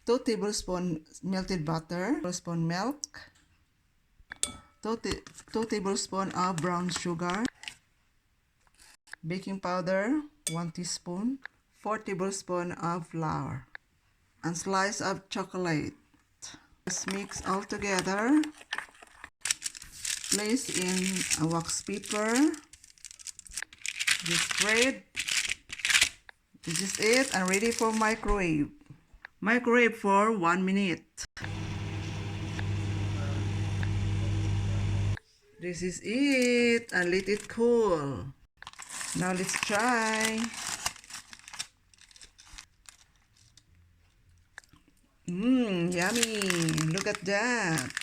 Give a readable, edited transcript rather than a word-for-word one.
2 tablespoons melted butter, 2 tablespoons milk, 2 tablespoons of brown sugar, baking powder 1 teaspoon, 4 tablespoons of flour, and slice of chocolate. Just mix all together. Place in a wax paper. Just spread. This is it and ready for microwave. Microwave for 1 minute. This is it and let it cool. Now let's try. Yummy. Look at that.